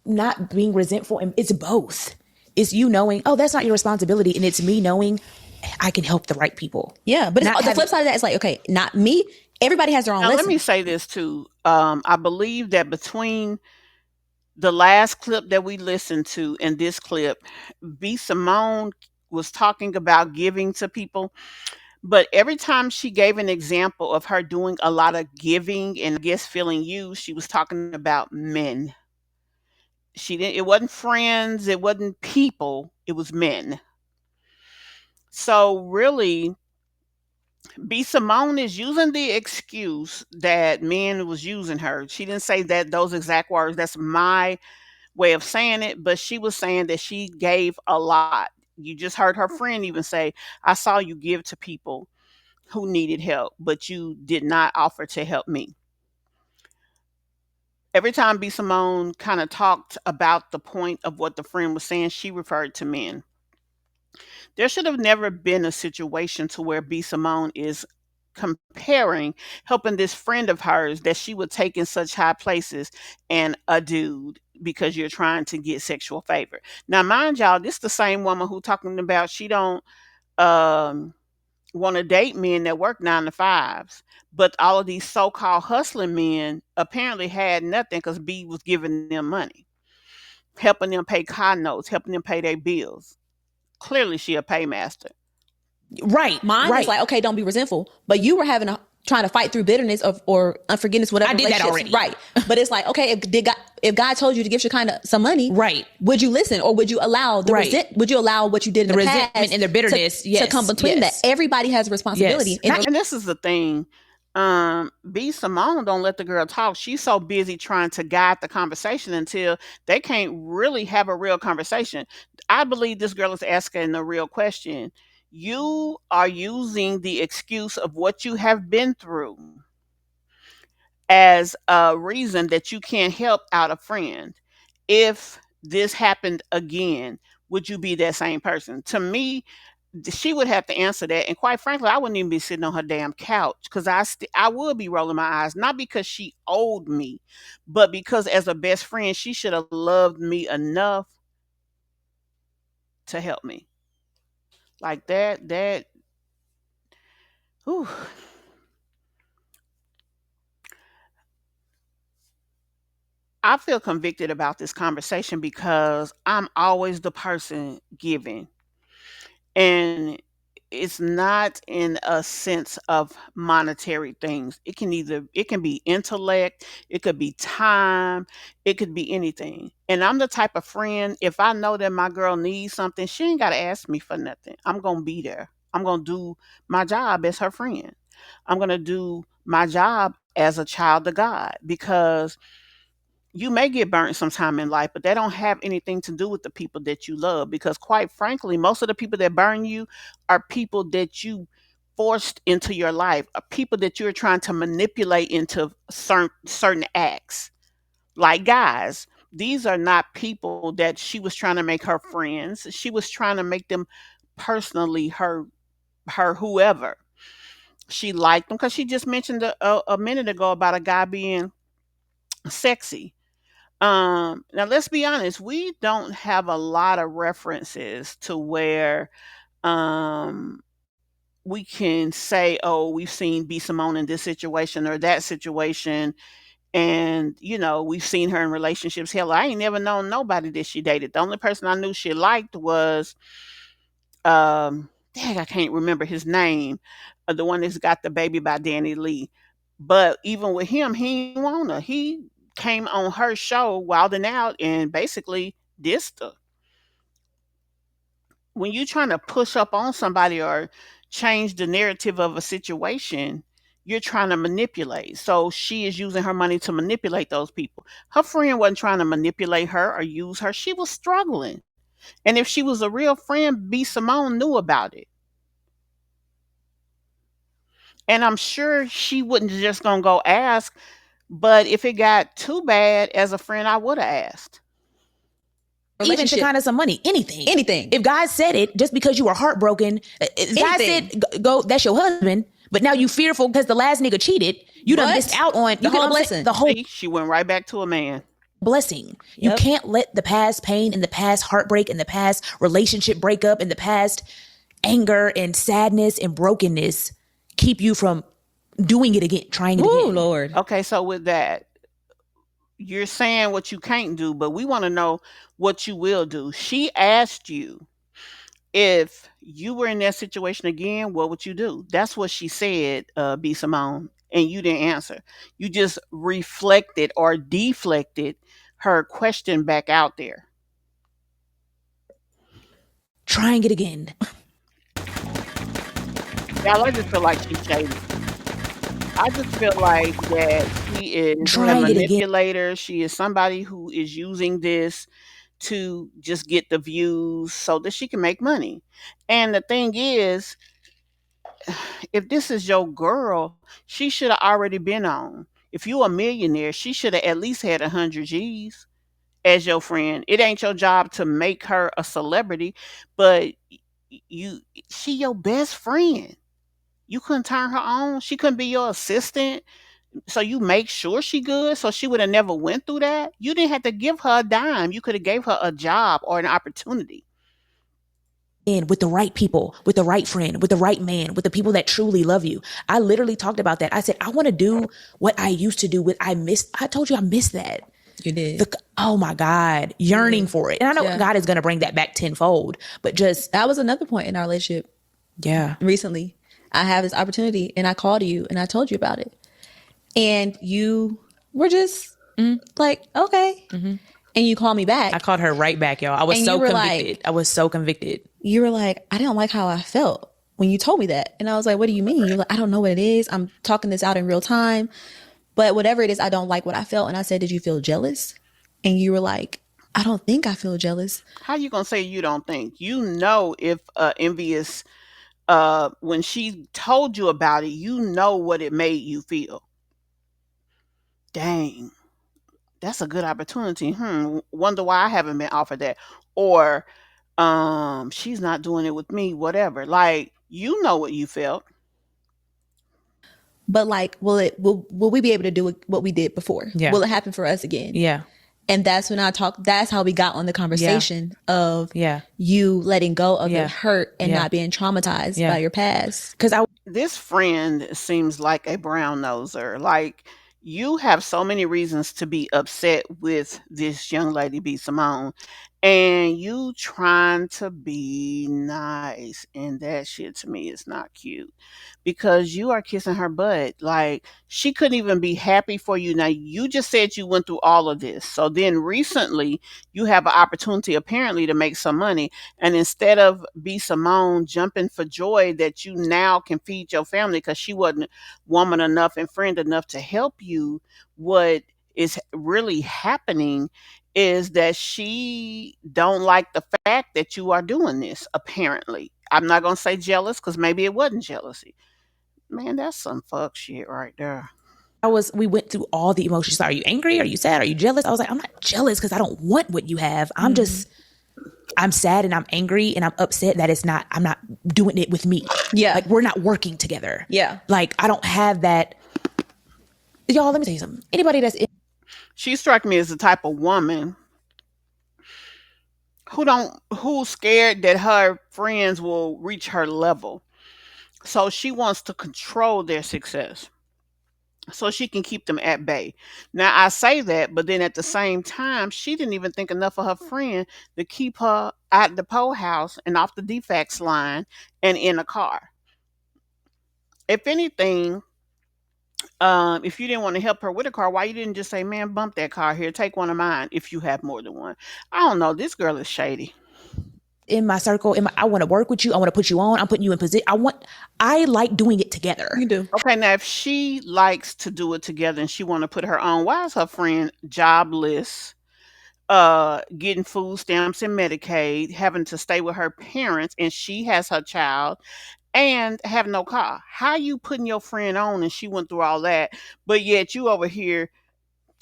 not being resentful. And it's both. It's you knowing, oh, that's not your responsibility. And it's me knowing I can help the right people. Yeah. But the flip side of that is like, okay, not me. Everybody has their own Now, lesson. let me say this too. I believe that between the last clip that we listened to and this clip, B Simone was talking about giving to people. But every time she gave an example of her doing a lot of giving and I guess feeling used, she was talking about men. It wasn't friends, it wasn't people, it was men. So really, B Simone is using the excuse that men was using her. She didn't say that those exact words. That's my way of saying it, but she was saying that she gave a lot. You just heard her friend even say, I saw you give to people who needed help, but you did not offer to help me. Every time B Simone kind of talked about the point of what the friend was saying, she referred to men. There should have never been a situation to where B Simone is comparing helping this friend of hers that she would take in such high places and a dude because you're trying to get sexual favor. Now, mind y'all, this the same woman who talking about she don't um want to date men that work 9 to 5s. But all of these so-called hustling men apparently had nothing because B was giving them money, helping them pay car notes, helping them pay their bills. Clearly, she a paymaster. Right. Mine right. is like, okay, don't be resentful. But you were trying to fight through bitterness or unforgiveness, whatever. I did that already. Right. But it's like, okay, if God told you to give Shekinah some money, right, would you listen, or would you allow would you allow what you did in the resentment past and the bitterness to come between that? Everybody has a responsibility. Yes. And this is the thing. B Simone don't let the girl talk. She's so busy trying to guide the conversation until they can't really have a real conversation. I believe this girl is asking the real question. You are using the excuse of what you have been through as a reason that you can't help out a friend. If this happened again, would you be that same person? To me, she would have to answer that. And quite frankly, I wouldn't even be sitting on her damn couch because I would be rolling my eyes, not because she owed me, but because as a best friend, she should have loved me enough to help me. Like that, whew. I feel convicted about this conversation because I'm always the person giving. And it's not in a sense of monetary things. It can be intellect, it could be time, it could be anything. And I'm the type of friend, if I know that my girl needs something, she ain't got to ask me for nothing. I'm going to be there. I'm going to do my job as her friend. I'm going to do my job as a child of God because you may get burnt sometime in life, but that don't have anything to do with the people that you love. Because quite frankly, most of the people that burn you are people that you forced into your life, are people that you're trying to manipulate into certain acts. Like guys, these are not people that she was trying to make her friends. She was trying to make them personally her whoever. She liked them because she just mentioned a minute ago about a guy being sexy. Now let's be honest, we don't have a lot of references to where um we can say, oh, we've seen B Simone in this situation or that situation, and we've seen her in relationships. Hell, I ain't never known nobody that she dated. The only person I knew she liked was dang, I can't remember his name, the one that's got the baby by Danny Lee. But even with him, he didn't want her. He came on her show, Wilding Out, and basically dissed her. When you're trying to push up on somebody or change the narrative of a situation, you're trying to manipulate. So she is using her money to manipulate those people. Her friend wasn't trying to manipulate her or use her. She was struggling. And if she was a real friend, B Simone knew about it. And I'm sure she wouldn't just gonna go ask, but if it got too bad as a friend, I would have asked. Even Shekinah some money, anything. Anything. If God said it, just because you were heartbroken, if God said, go, that's your husband, but now you fearful because the last nigga cheated, you done missed out on the whole blessing. The whole She went right back to a man. blessing. You can't let the past pain and the past heartbreak and the past relationship breakup and the past anger and sadness and brokenness keep you from doing it again, trying it again. Oh, Lord. Okay, so with that, you're saying what you can't do, but we want to know what you will do. She asked you if you were in that situation again, what would you do? That's what she said, B Simone, and you didn't answer. You just reflected or deflected her question back out there. Trying it again. Y'all, I just feel like she's shady. I just feel like that she is a manipulator. She is somebody who is using this to just get the views so that she can make money. And the thing is, if this is your girl, she should have already been on. If you a millionaire, she should have at least had 100 G's as your friend. It ain't your job to make her a celebrity, but she your best friend. You couldn't turn her on. She couldn't be your assistant. So you make sure she good. So she would have never went through that. You didn't have to give her a dime. You could have gave her a job or an opportunity. in with the right people, with the right friend, with the right man, with the people that truly love you. I literally talked about that. I said, I want to do what I used to do with, I told you I missed that. You did. Oh my God, yearning for it. And I know God is going to bring that back tenfold, but just. That was another point in our relationship. Yeah. Recently, I have this opportunity and I called you and I told you about it. And you were just like, okay. And you called me back. I called her right back, y'all. I was so convicted. I was so convicted. You were like, I didn't like how I felt when you told me that. And I was like, what do you mean? You're like, I don't know what it is. I'm talking this out in real time. But whatever it is, I don't like what I felt. And I said, did you feel jealous? And you were like, I don't think I feel jealous. How you gonna say you don't think? You know, if envious, when she told you about it, you know what it made you feel. Dang, that's a good opportunity. Wonder why I haven't been offered that. Or she's not doing it with me, whatever. Like, you know what you felt. But like, will we be able to do what we did before? Yeah. Will it happen for us again? Yeah. And that's when that's how we got on the conversation of you letting go of the hurt and not being traumatized by your past. Because this friend seems like a brown noser. Like, you have so many reasons to be upset with this young lady, B. Simone, and you trying to be nice. And that shit to me is not cute, because you are kissing her butt. Like, she couldn't even be happy for you. Now, you just said you went through all of this. So then recently you have an opportunity apparently to make some money. And instead of B. Simone jumping for joy that you now can feed your family because she wasn't woman enough and friend enough to help you, what is really happening is that she don't like the fact that you are doing this, apparently. I'm not going to say jealous, because maybe it wasn't jealousy. Man, that's some fuck shit right there. we went through all the emotions. Are you angry? Are you sad? Are you jealous? I was like, I'm not jealous because I don't want what you have. I'm sad and I'm angry and I'm upset that I'm not doing it with me. Yeah. Like, we're not working together. Yeah. Like, I don't have that. Y'all, let me tell you something. Anybody She struck me as the type of woman who's scared that her friends will reach her level. So she wants to control their success so she can keep them at bay. Now, I say that, but then at the same time, she didn't even think enough of her friend to keep her at the pole house and off the defects line and in a car. If anything, if you didn't want to help her with a car, why you didn't just say, man, bump that car here, take one of mine if you have more than one? I don't know. This girl is shady. in my circle, I want to work with you. I want to put you on. I'm putting you in position. I like doing it together. You do. Okay, now if she likes to do it together and she want to put her on, why is her friend jobless, getting food stamps and Medicaid, having to stay with her parents, and she has her child and have no car? How you putting your friend on and she went through all that, but yet you over here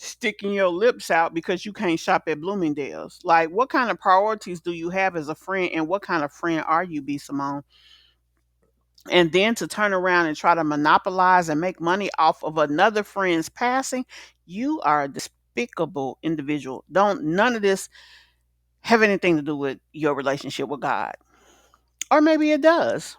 sticking your lips out because you can't shop at Bloomingdale's? Like, what kind of priorities do you have as a friend, and what kind of friend are you, B. Simone? And then to turn around and try to monopolize and make money off of another friend's passing, you are a despicable individual. Don't none of this have anything to do with your relationship with God. Or maybe it does.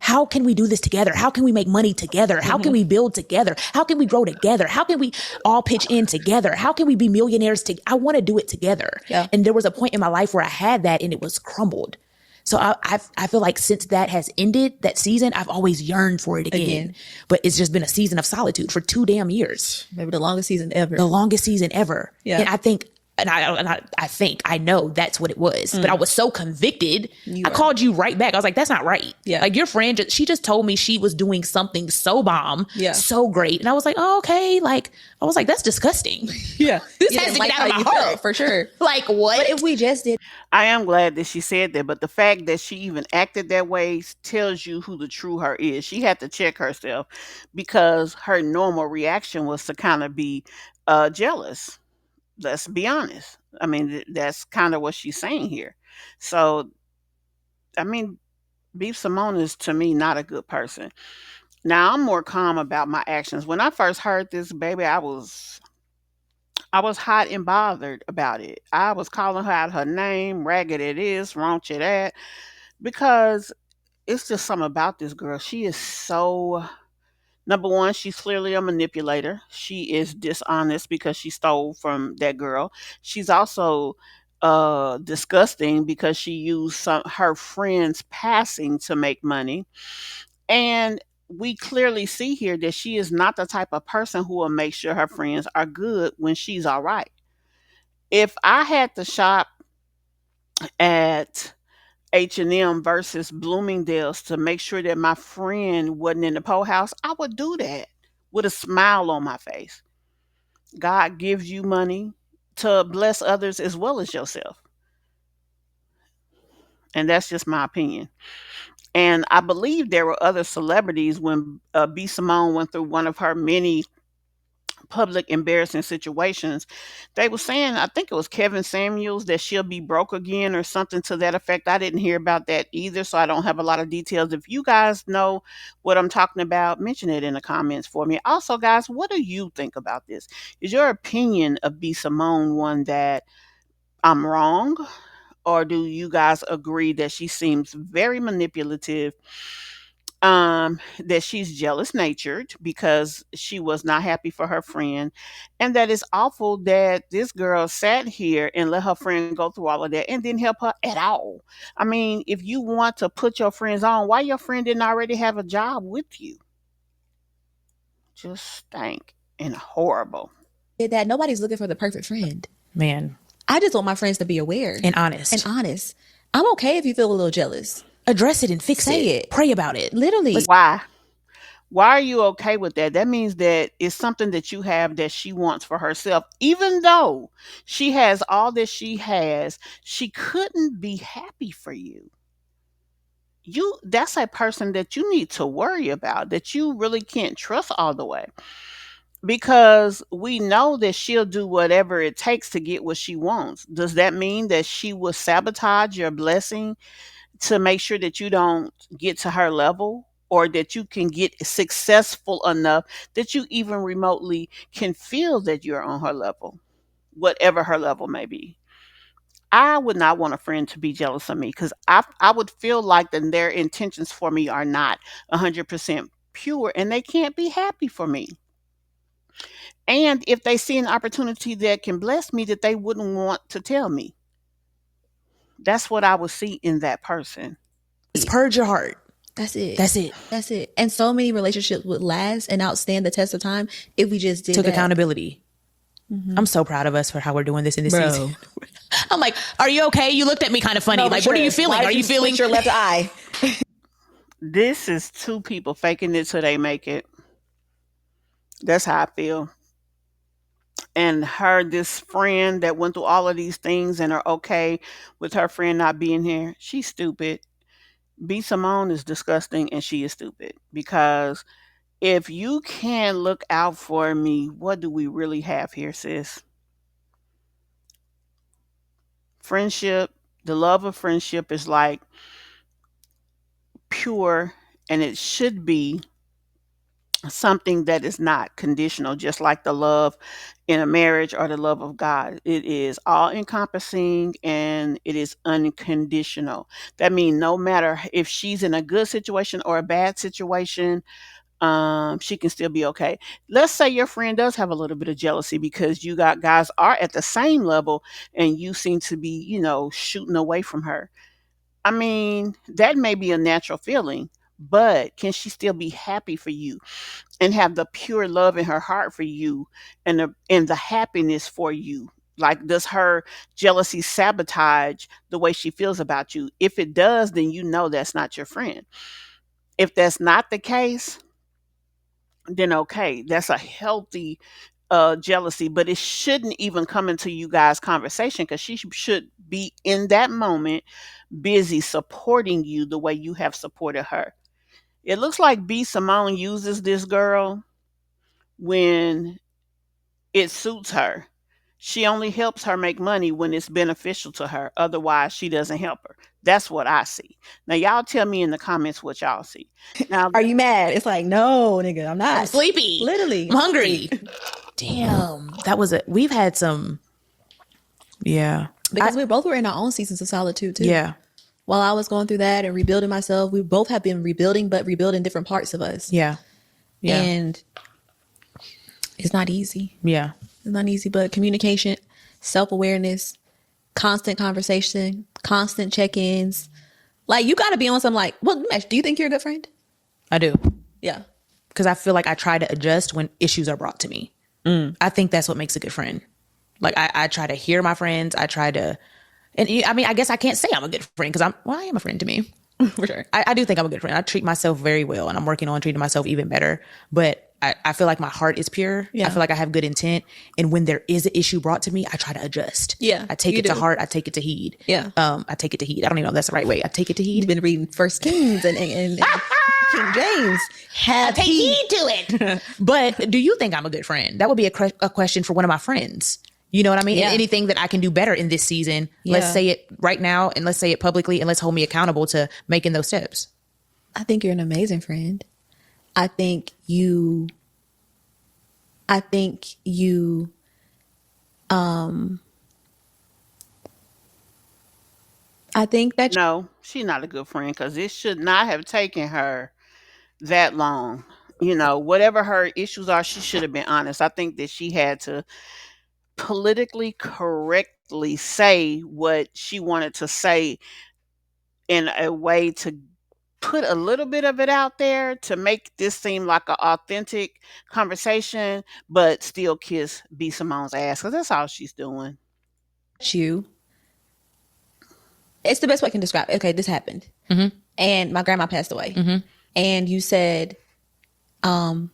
How can we do this together? How can we make money together? How can we build together? How can we grow together? How can we all pitch in together? How can we be millionaires I want to do it together. Yeah. And there was a point in my life where I had that and it was crumbled. So I feel like since that has ended, that season, I've always yearned for it again. But it's just been a season of solitude for 2 damn years. Maybe the longest season ever. The longest season ever. Yeah. And I know that's what it was. But I was so convicted. I called you right back. I was like, that's not right. Yeah. Like, your friend, she just told me she was doing something so bomb, so great. And I was like, oh, okay. Like, I was like, that's disgusting. Yeah. This has to get out of my heart. For sure. Like, what? But if we just did. I am glad that she said that, but the fact that she even acted that way tells you who the true her is. She had to check herself, because her normal reaction was to kind of be jealous. Let's be honest. I mean, that's kind of what she's saying here. So, I mean, B. Simone is, to me, not a good person. Now, I'm more calm about my actions. When I first heard this, baby, I was I was hot and bothered about it. I was calling her out her name, raggedy this, raunchy that, because it's just something about this girl. She is so, number one, she's clearly a manipulator. She is dishonest because she stole from that girl. She's also disgusting because she used her friends passing to make money. And we clearly see here that she is not the type of person who will make sure her friends are good when she's all right. If I had to shop at H&M versus Bloomingdale's to make sure that my friend wasn't in the po house, I would do that with a smile on my face. God gives you money to bless others as well as yourself. And that's just my opinion. And I believe there were other celebrities when B. Simone went through one of her many public embarrassing situations. They were saying, I think it was Kevin Samuels, that she'll be broke again or something to that effect. I didn't hear about that either, so I don't have a lot of details. If you guys know what I'm talking about, mention it in the comments for me. Also, guys, what do you think about this? Is your opinion of B. Simone one that I'm wrong? Or do you guys agree that she seems very manipulative, that she's jealous natured because she was not happy for her friend, and that it's awful that this girl sat here and let her friend go through all of that and didn't help her at all? I mean, if you want to put your friends on, why your friend didn't already have a job with you? Just stank and horrible. That nobody's looking for the perfect friend. Man. I just want my friends to be aware And honest. I'm okay if you feel a little jealous. Address it and fix Say it. it. Pray about it. Literally. Why? Why are you okay with that? That means that it's something that you have that she wants for herself. Even though she has all that she has, she couldn't be happy for you. That's a person that you need to worry about, that you really can't trust all the way. Because we know that she'll do whatever it takes to get what she wants. Does that mean that she will sabotage your blessing to make sure that you don't get to her level, or that you can get successful enough that you even remotely can feel that you're on her level, whatever her level may be? I would not want a friend to be jealous of me, because I would feel like that their intentions for me are not 100% pure and they can't be happy for me. And if they see an opportunity that can bless me, that they wouldn't want to tell me. That's what I would see in that person. It's purge your heart. That's it. That's it. That's it. And so many relationships would last and outstand the test of time if we just Took that. accountability. I'm so proud of us for how we're doing this in this Bro. season. I'm like, are you okay? You looked at me kind of funny. No, like, sure. what are you feeling? Why Are did you feeling switch your left eye? This is two people faking it till they make it. That's how I feel. And this friend that went through all of these things and are okay with her friend not being here, she's stupid. B. Simone is disgusting and she is stupid. Because if you can't look out for me, what do we really have here, sis? Friendship, the love of friendship is like pure, and it should be something that is not conditional, just like the love in a marriage or the love of God. It is all encompassing and it is unconditional. That means no matter if she's in a good situation or a bad situation, she can still be okay. Let's say your friend does have a little bit of jealousy because you got guys are at the same level and you seem to be, shooting away from her. I mean, that may be a natural feeling, but can she still be happy for you and have the pure love in her heart for you, and the happiness for you? Like, does her jealousy sabotage the way she feels about you? If it does, then you know that's not your friend. If that's not the case, then okay, that's a healthy jealousy, but it shouldn't even come into you guys' conversation, because she should be in that moment busy supporting you the way you have supported her. It looks like B. Simone uses this girl when it suits her. She only helps her make money when it's beneficial to her. Otherwise, she doesn't help her. That's what I see. Now, y'all tell me in the comments what y'all see. Now, Are you mad? It's like, no, nigga, I'm not. I'm sleepy. Literally. I'm hungry. Damn. We've had some. Yeah. Because we both were in our own seasons of solitude too. Yeah. While I was going through that and rebuilding myself, we both have been rebuilding, but rebuilding different parts of us. Yeah. Yeah. And it's not easy. Yeah. It's not easy, but communication, self-awareness, constant conversation, constant check-ins. Like, you got to be on some like, well, Mesh, do you think you're a good friend? I do. Yeah. Because I feel like I try to adjust when issues are brought to me. I think that's what makes a good friend. Like, I try to hear my friends. I try to, and I mean, I guess I can't say I'm a good friend because I am a friend to me. For sure. I do think I'm a good friend. I treat myself very well, and I'm working on treating myself even better. But I feel like my heart is pure. Yeah. I feel like I have good intent. And when there is an issue brought to me, I try to adjust. Yeah, I take you it to do. heart. I take it to heed. Yeah. I take it to heed. I don't even know if that's the right way. I take it to heed. You've been reading First Kings and King James. Have Take heed to it. But do you think I'm a good friend? That would be a question for one of my friends. You know what I mean? Yeah. And anything that I can do better in this season, let's Yeah. say it right now and let's say it publicly and let's hold me accountable to making those steps. I think you're an amazing friend. I think you I think that no, she's not a good friend because it should not have taken her that long. Whatever her issues are, she should have been honest. I think that she had to politically correctly say what she wanted to say in a way to put a little bit of it out there to make this seem like an authentic conversation, but still kiss B. Simone's ass because that's all she's doing. you, it's the best way I can describe it. Okay, this happened. And my grandma passed away. And you said, I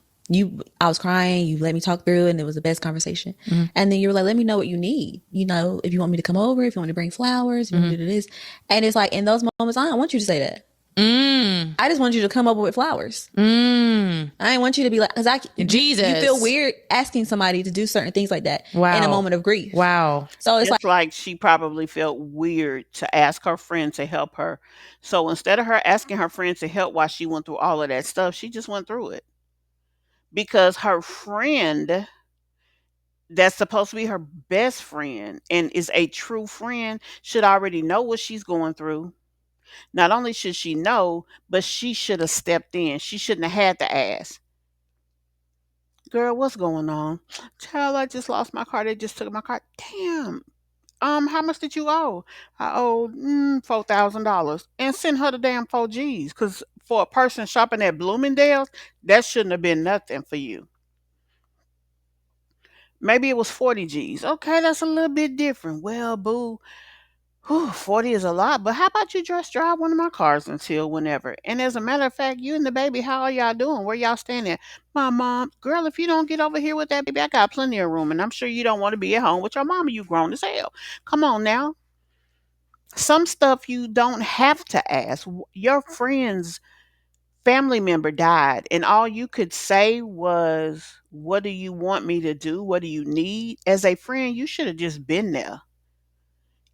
was crying, you let me talk through, and it was the best conversation. And then you were like, let me know what you need. If you want me to come over, if you want to bring flowers, if you want to do this. And it's like, in those moments, I don't want you to say that. I just want you to come over with flowers. I didn't want you to be like, because Jesus. You feel weird asking somebody to do certain things like that in a moment of grief. Wow. So it's like she probably felt weird to ask her friend to help her. So instead of her asking her friend to help while she went through all of that stuff, she just went through it. Because her friend that's supposed to be her best friend and is a true friend should already know what she's going through. Not only should she know, but she should have stepped in. She shouldn't have had to ask. Girl, what's going on? Child, I just lost my car. They just took my car. Damn. How much did you owe? I owed $4,000. And send her the damn 4Gs. Because for a person shopping at Bloomingdale's, that shouldn't have been nothing for you. Maybe it was 40 G's. Okay, that's a little bit different. Well, boo, 40 is a lot, but how about you just drive one of my cars until whenever? And as a matter of fact, you and the baby, how are y'all doing? Where y'all staying at? My mom, girl, if you don't get over here with that baby, I got plenty of room, and I'm sure you don't want to be at home with your mama. You grown as hell. Come on now. Some stuff you don't have to ask. Your friend's family member died, and all you could say was, what do you want me to do? What do you need? As a friend, you should have just been there.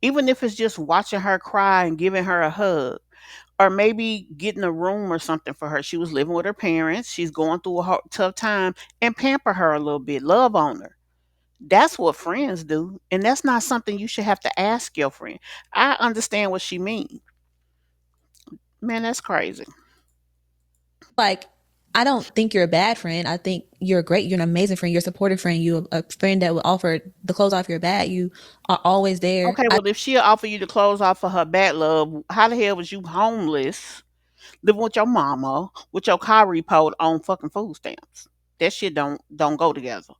Even if it's just watching her cry and giving her a hug, or maybe getting a room or something for her. She was living with her parents. She's going through a tough time, and pamper her a little bit, love on her. That's what friends do. And that's not something you should have to ask your friend. I understand what she means. Man, that's crazy. like, I don't think you're a bad friend. I think you're an amazing friend. You're a supportive friend. You're a friend that will offer the clothes off your back. You are always there. Okay, well, if she'll offer you the clothes off of her back, love, how the hell was you homeless, living with your mama, with your car repoed on fucking food stamps? That shit don't go together.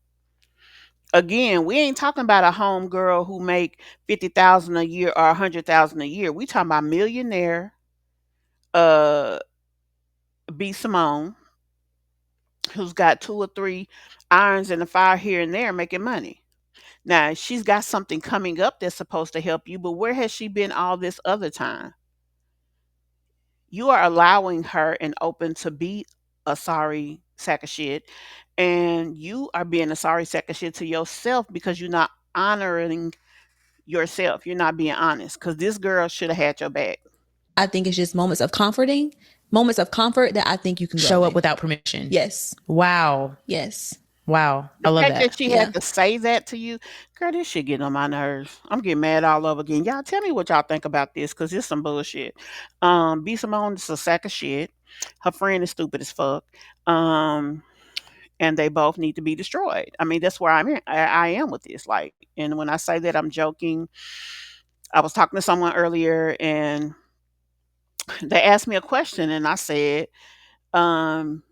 Again, we ain't talking about a home girl who make 50,000 a year or 100,000 a year. We talking about millionaire, uh, B. Simone, who's got 2 or 3 irons in the fire here and there making money. Now, she's got something coming up that's supposed to help you, but where has she been all this other time? You are allowing her and open to be a sorry sack of shit, and you are being a sorry sack of shit to yourself because you're not honoring yourself. You're not being honest, because this girl should have had your back. I think it's just moments of comfort that I think you can Show grow up in. without permission. Yes. Wow. Yes. Wow. I The love fact that that. she Yeah. had to say that to you, girl, this shit getting on my nerves. I'm getting mad all over again. Y'all tell me what y'all think about this, because it's some bullshit. B Simone is a sack of shit. Her friend is stupid as fuck. And they both need to be destroyed. I mean, that's where I am with this. Like, and when I say that, I'm joking. I was talking to someone earlier, and they asked me a question, and I said, um,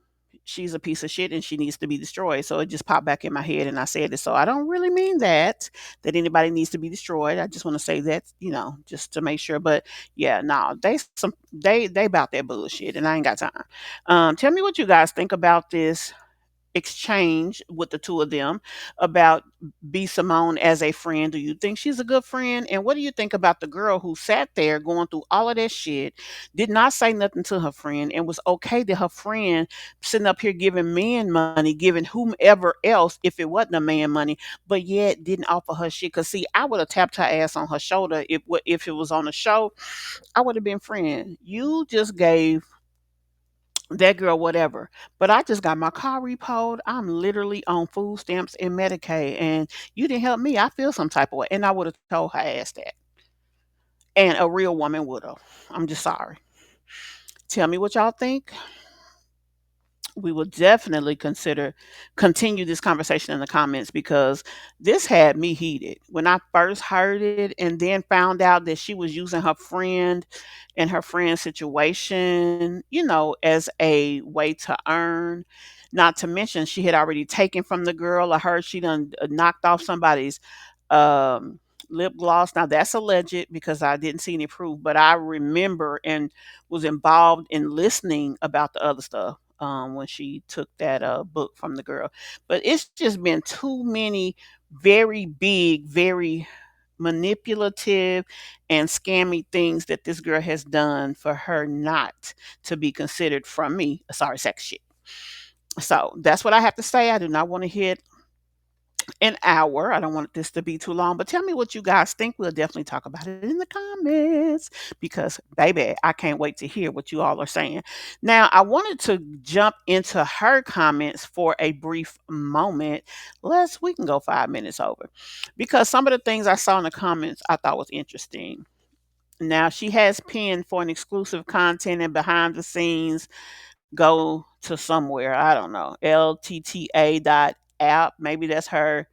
she's a piece of shit and she needs to be destroyed. So it just popped back in my head and I said it. So I don't really mean that anybody needs to be destroyed. I just want to say that, just to make sure. But yeah, no, they about that bullshit and I ain't got time. Tell me what you guys think about this exchange with the two of them about B Simone as a friend. Do you think she's a good friend? And what do you think about the girl who sat there going through all of that shit, did not say nothing to her friend, and was okay that her friend sitting up here giving men money, giving whomever else if it wasn't a man money, but yet didn't offer her shit? Because see, I would have tapped her ass on her shoulder if it was on a show. I would have been friend. You just gave that girl whatever, but I just got my car repoed. I'm literally on food stamps and Medicaid, and you didn't help me. I feel some type of way, and I would have told her ass that, and a real woman would have. I'm just sorry. Tell me what y'all think. We will definitely continue this conversation in the comments, because this had me heated when I first heard it, and then found out that she was using her friend and her friend's situation, as a way to earn. Not to mention, she had already taken from the girl. I heard she done knocked off somebody's um, lip gloss. Now that's alleged because I didn't see any proof, but I remember and was involved in listening about the other stuff when she took that book from the girl. But it's just been too many very big, very manipulative and scammy things that this girl has done for her not to be considered, from me, a sorry sack of shit. So that's what I have to say. I do not want to hit an hour. I don't want this to be too long, but tell me what you guys think. We'll definitely talk about it in the comments, because baby, I can't wait to hear what you all are saying. Now, I wanted to jump into her comments for a brief moment. We can go 5 minutes over, because some of the things I saw in the comments I thought was interesting. Now, she has pinned for an exclusive content and behind the scenes. Go to somewhere, I don't know, ltta.app. Maybe that's her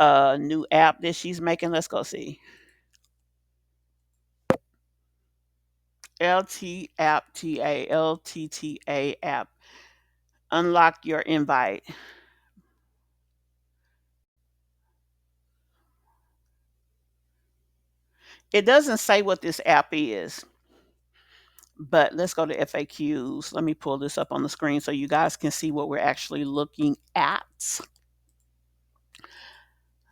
new app that she's making. Let's go see. LTTA app. Unlock your invite. It doesn't say what this app is, but let's go to FAQs. Let me pull this up on the screen so you guys can see what we're actually looking at.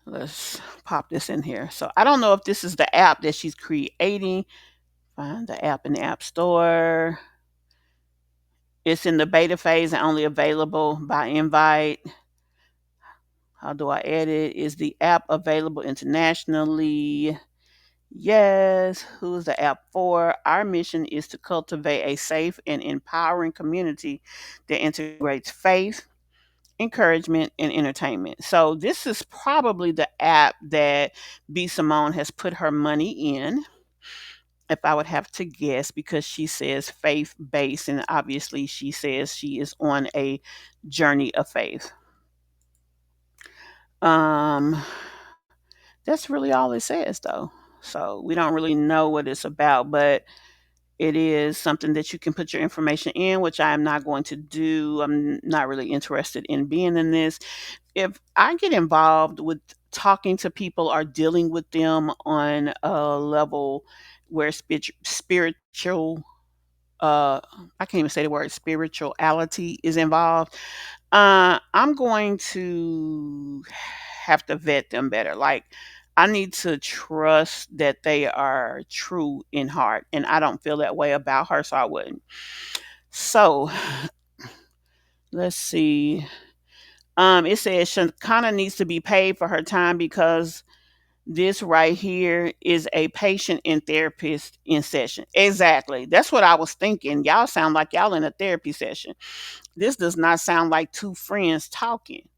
Let's pop this in here. So I don't know if this is the app that she's creating. Find the app in the App Store. It's in the beta phase and only available by invite. How do I edit? Is the app available internationally? Yes. Who's the app for? Our mission is to cultivate a safe and empowering community that integrates faith, encouragement, and entertainment. So this is probably the app that B Simone has put her money in, if I would have to guess, because she says faith based, and obviously she says she is on a journey of faith. That's really all it says, though. So we don't really know what it's about, but it is something that you can put your information in, which I am not going to do. I'm not really interested in being in this. If I get involved with talking to people or dealing with them on a level where spiritual, I can't even say the word spirituality is involved, I'm going to have to vet them better. Like, I need to trust that they are true in heart, and I don't feel that way about her, so I wouldn't. So let's see. It says Shakana needs to be paid for her time because this right here is a patient and therapist in session. Exactly. That's what I was thinking. Y'all sound like y'all in a therapy session. This does not sound like two friends talking.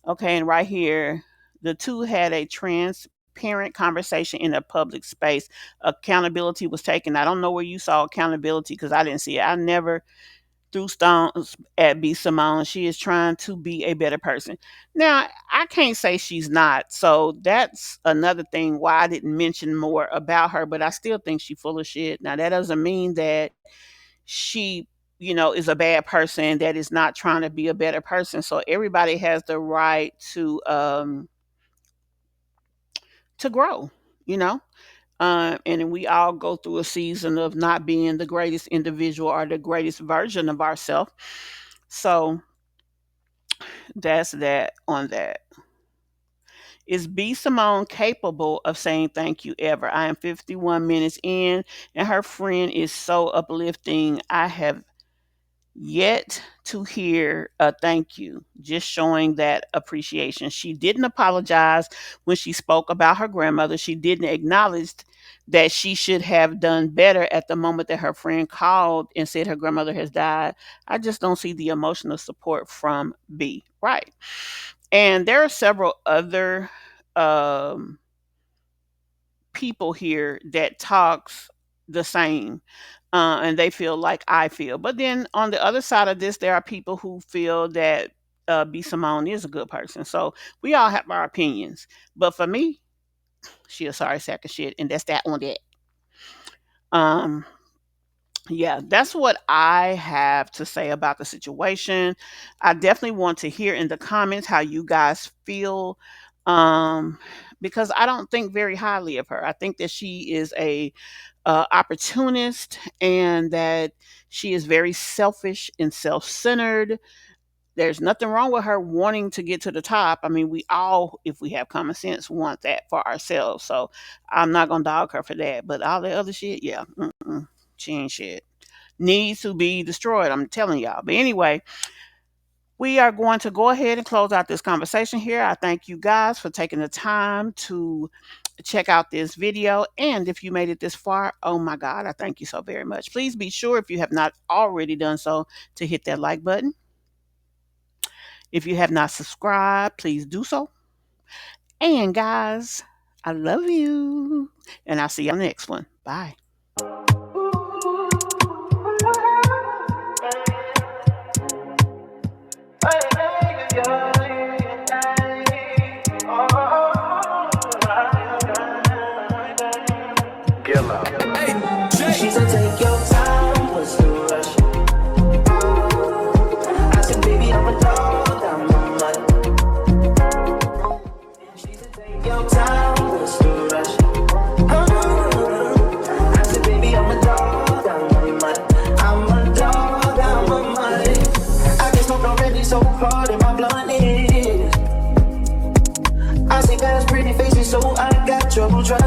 Okay, and right here, the two had a transparent conversation in a public space. Accountability was taken. I don't know where you saw accountability because I didn't see it. I never threw stones at B. Simone. She is trying to be a better person. Now, I can't say she's not. So that's another thing why I didn't mention more about her, but I still think she's full of shit. Now, that doesn't mean that she, is a bad person that is not trying to be a better person. So everybody has the right to grow, you know. And we all go through a season of not being the greatest individual or the greatest version of ourselves. So that's that on that. Is B. Simone capable of saying thank you ever? I am 51 minutes in, and her friend is so uplifting. I have yet to hear a thank you, just showing that appreciation. She didn't apologize when she spoke about her grandmother. She didn't acknowledge that she should have done better at the moment that her friend called and said her grandmother has died. I just don't see the emotional support from B. Right. And there are several other people here that talks the same, and they feel like I feel. But then on the other side of this, there are people who feel that B. Simone is a good person. So we all have our opinions. But for me, she a sorry sack of shit, and that's that on that. Yeah, that's what I have to say about the situation. I definitely want to hear in the comments how you guys feel. Because I don't think very highly of her. I think that she is a opportunist and that she is very selfish and self-centered. There's nothing wrong with her wanting to get to the top. I mean, we all, if we have common sense, want that for ourselves. So I'm not gonna dog her for that. But all the other shit, yeah, she ain't shit. Needs to be destroyed. I'm telling y'all. But anyway, we are going to go ahead and close out this conversation here. I thank you guys for taking the time to check out this video. And if you made it this far, oh my God, I thank you so very much. Please be sure, if you have not already done so, to hit that like button. If you have not subscribed, please do so. And guys, I love you. And I'll see you on the next one. Bye. She said, take your time, what's the rush? I said, baby, I'm a dog, I'm a mutt. She said, take your time, what's the rush? I said, baby, I'm a dog, I'm a mutt. I'm a dog, I'm a mutt. I get smoked already, so hard in my blunt is. I see guys' pretty faces, so I got trouble trying.